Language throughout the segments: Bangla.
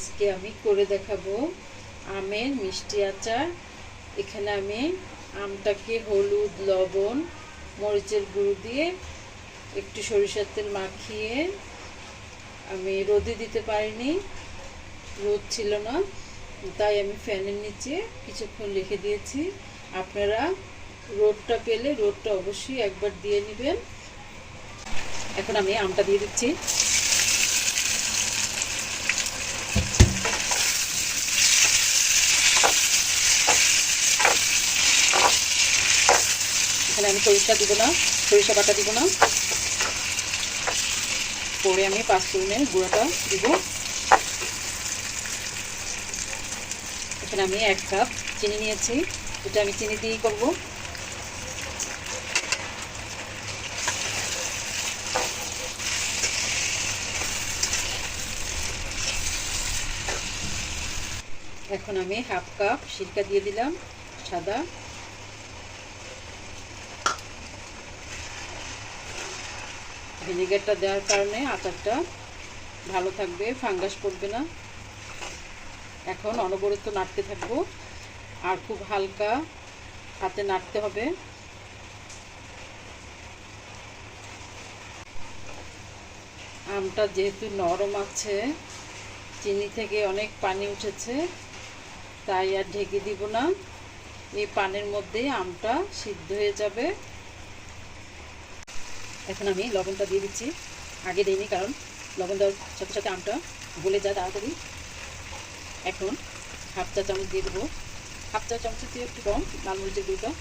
আজকে আমি করে দেখাবো আমের মিষ্টি আচার। এখানে আমি আমটাকে হলুদ, লবণ, মরিচের গুঁড়ো দিয়ে একটু সরিষার তেল মাখিয়ে আমি রোদে দিতে পারিনি, রোদ ছিল না, তাই আমি ফ্যানের নিচে কিছুক্ষণ রেখে দিয়েছি। আপনারা রোদটা পেলে রোদটা অবশ্যই একবার দিয়ে নেবেন। এখন আমি আমটা দিয়ে দিচ্ছি। এখানে আমি সরিষা দিব না, সরিষা বাটা দিব না, পরে আমি পাঁচফোড়নের গুঁড়োটা দিব। এখানে আমি 1 কাপ চিনি নিয়েছি, এটা আমি চিনি দিয়েই করবো। এখন আমি 1/2 কাপ সিরকা দিয়ে দিলাম সাদা। ভিনেগারটা দেওয়ার কারণে আচারটা ভালো থাকবে, ফাঙ্গাস পড়বে না। এখন অনবরত নাড়তে থাকবো, আর খুব হালকা হাতে নাড়তে হবে। আমটা যেহেতু নরম আছে, চিনি থেকে অনেক পানি উঠেছে, তাই আর ঢেকে দিব না। এই পানির মধ্যেই আমটা সিদ্ধ হয়ে যাবে। এখন আমি লবণটা দিয়ে দিচ্ছি, আগে দিইনি কারণ লবণ দেওয়ার সাথে সাথে আমটা গলে যায় তাড়াতাড়ি। এখন 1/2 চা চামচ দিয়ে দেবো, 1/2 চা চামচের দিয়ে একটু কম লাল মরিচের গুঁড়োটা।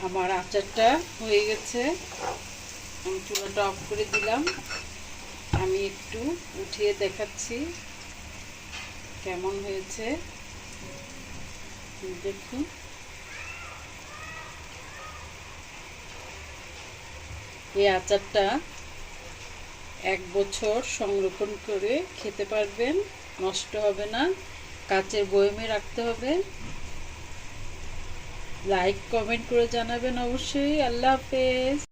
আমার আচারটা হয়ে গেছে, আমি চুলাটা অফ করে দিলাম। আমি একটু উঠিয়ে দেখাচ্ছি কেমন হয়েছে, দেখুন। এই আচারটা 1 বছর সংরক্ষণ করে খেতে পারবেন, নষ্ট হবে না। কাচের বয়মে রাখতে হবে। লাইক কমেন্ট করে জানাবেন অবশ্যই। আল্লাহ হাফেজ।